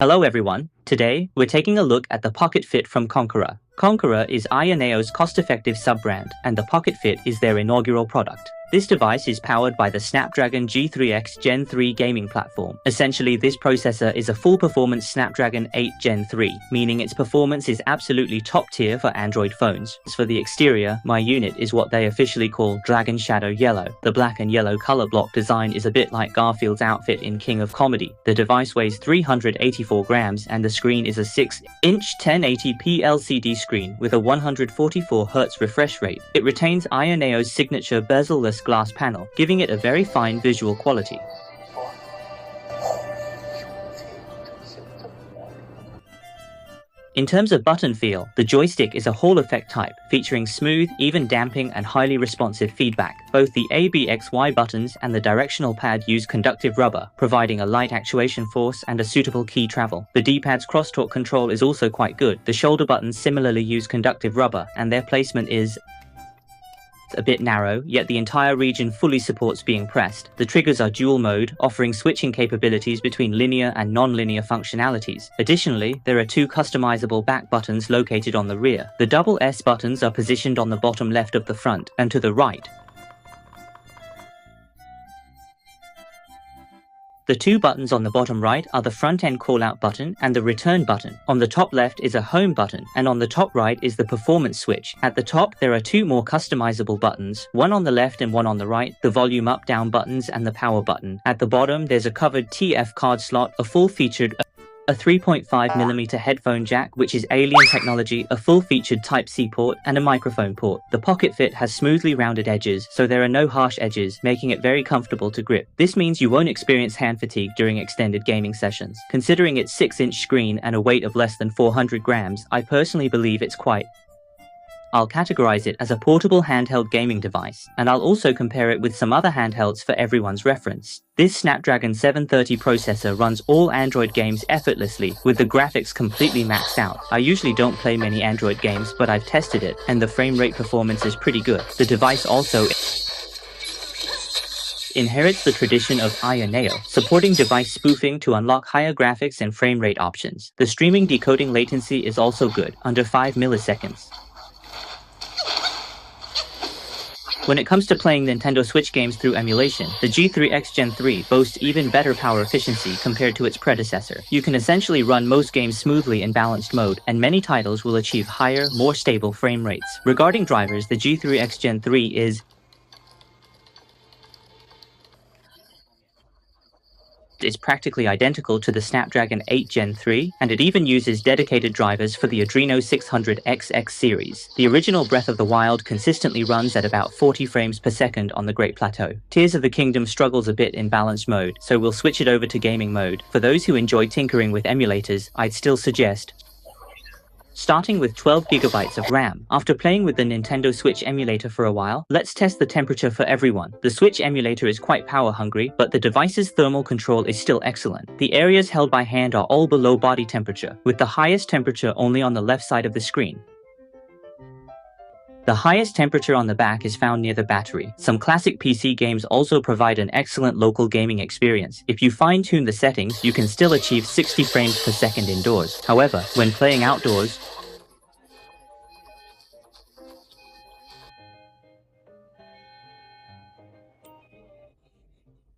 Hello everyone, today we're taking a look at the Pocket Fit from Konkr. Konkr is AYANEO's cost-effective sub-brand, and the Pocket Fit is their inaugural product. This device is powered by the Snapdragon G3 Gen 3 gaming platform. Essentially, this processor is a full-performance Snapdragon 8 Gen 3, meaning its performance is absolutely top tier for Android phones. As for the exterior, my unit is what they officially call Dragon Shadow Yellow. The black and yellow color block design is a bit like Garfield's outfit in King of Comedy. The device weighs 384 grams and the screen is a 6-inch 1080p LCD screen with a 144Hz refresh rate. It retains AYANEO's signature bezel-less glass panel, giving it a very fine visual quality. In terms of button feel, the joystick is a Hall effect type, featuring smooth, even damping and highly responsive feedback. Both the ABXY buttons and the directional pad use conductive rubber, providing a light actuation force and a suitable key travel. The D-pad's crosstalk control is also quite good. The shoulder buttons similarly use conductive rubber, and their placement is a bit narrow, yet the entire region fully supports being pressed. The triggers are dual mode, offering switching capabilities between linear and non-linear functionalities. Additionally, there are two customizable back buttons located on the rear. The double S buttons are positioned on the bottom left of the front and to the right. The two buttons on the bottom right are the front-end call-out button and the return button. On the top left is a home button, and on the top right is the performance switch. At the top, there are two more customizable buttons, one on the left and one on the right, the volume up-down buttons and the power button. At the bottom, there's a covered TF card slot, a full-featured a 3.5mm headphone jack, which is alien technology, a full-featured Type-C port, and a microphone port. The Pocket Fit has smoothly rounded edges, so there are no harsh edges, making it very comfortable to grip. This means you won't experience hand fatigue during extended gaming sessions. Considering its 6-inch screen and a weight of less than 400 grams, I personally believe it's I'll categorize it as a portable handheld gaming device, and I'll also compare it with some other handhelds for everyone's reference. This Snapdragon 730 processor runs all Android games effortlessly, with the graphics completely maxed out. I usually don't play many Android games, but I've tested it, and the frame rate performance is pretty good. The device also inherits the tradition of AYANEO, supporting device spoofing to unlock higher graphics and frame rate options. The streaming decoding latency is also good, under 5 milliseconds. When it comes to playing Nintendo Switch games through emulation, the G3 Gen 3 boasts even better power efficiency compared to its predecessor. You can essentially run most games smoothly in balanced mode, and many titles will achieve higher, more stable frame rates. Regarding drivers, the G3 Gen 3 is practically identical to the Snapdragon 8 Gen 3, and it even uses dedicated drivers for the Adreno 600XX series. The original Breath of the Wild consistently runs at about 40 frames per second on the Great Plateau. Tears of the Kingdom struggles a bit in balanced mode, so we'll switch it over to gaming mode. For those who enjoy tinkering with emulators, I'd still suggest starting with 12GB of RAM. After playing with the Nintendo Switch emulator for a while, let's test the temperature for everyone. The Switch emulator is quite power hungry, but the device's thermal control is still excellent. The areas held by hand are all below body temperature, with the highest temperature only on the left side of the screen. The highest temperature on the back is found near the battery. Some classic PC games also provide an excellent local gaming experience. If you fine-tune the settings, you can still achieve 60 frames per second indoors. However, when playing outdoors,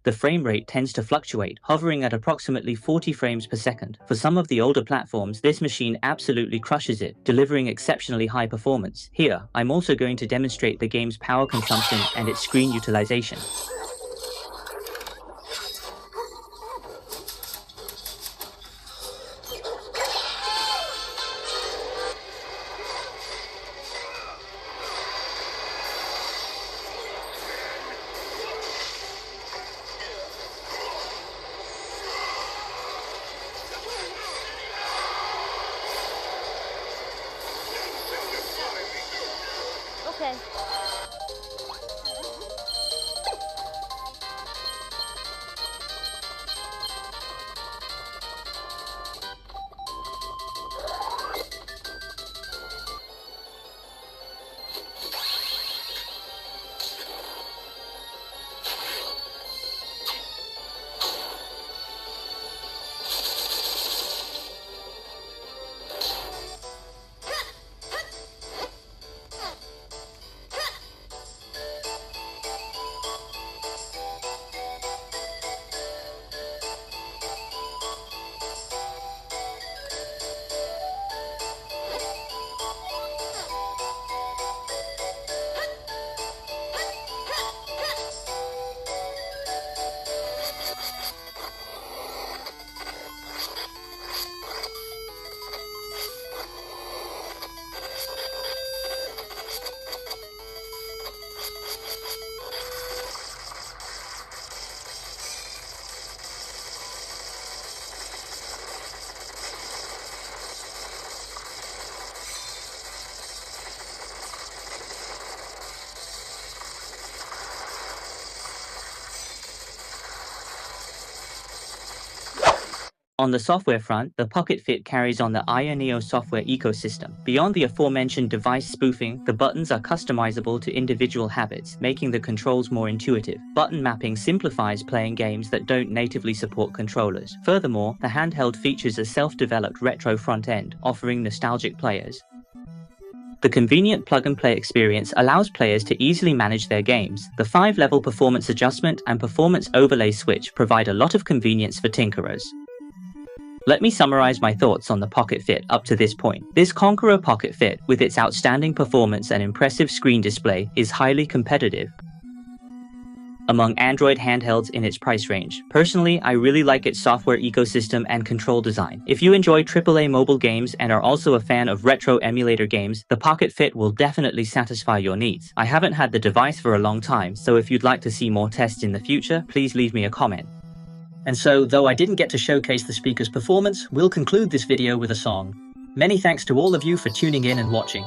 the frame rate tends to fluctuate, hovering at approximately 40 frames per second. For some of the older platforms, this machine absolutely crushes it, delivering exceptionally high performance. Here, I'm also going to demonstrate the game's power consumption and its screen utilization. Okay. On the software front, the Pocket Fit carries on the AYANEO software ecosystem. Beyond the aforementioned device spoofing, the buttons are customizable to individual habits, making the controls more intuitive. Button mapping simplifies playing games that don't natively support controllers. Furthermore, the handheld features a self-developed retro front end, offering nostalgic players. The convenient plug-and-play experience allows players to easily manage their games. The 5-level performance adjustment and performance overlay switch provide a lot of convenience for tinkerers. Let me summarize my thoughts on the Pocket Fit up to this point. This Konkr Pocket Fit, with its outstanding performance and impressive screen display, is highly competitive among Android handhelds in its price range. Personally, I really like its software ecosystem and control design. If you enjoy AAA mobile games and are also a fan of retro emulator games, the Pocket Fit will definitely satisfy your needs. I haven't had the device for a long time, so if you'd like to see more tests in the future, please leave me a comment. And so, though I didn't get to showcase the speaker's performance, we'll conclude this video with a song. Many thanks to all of you for tuning in and watching.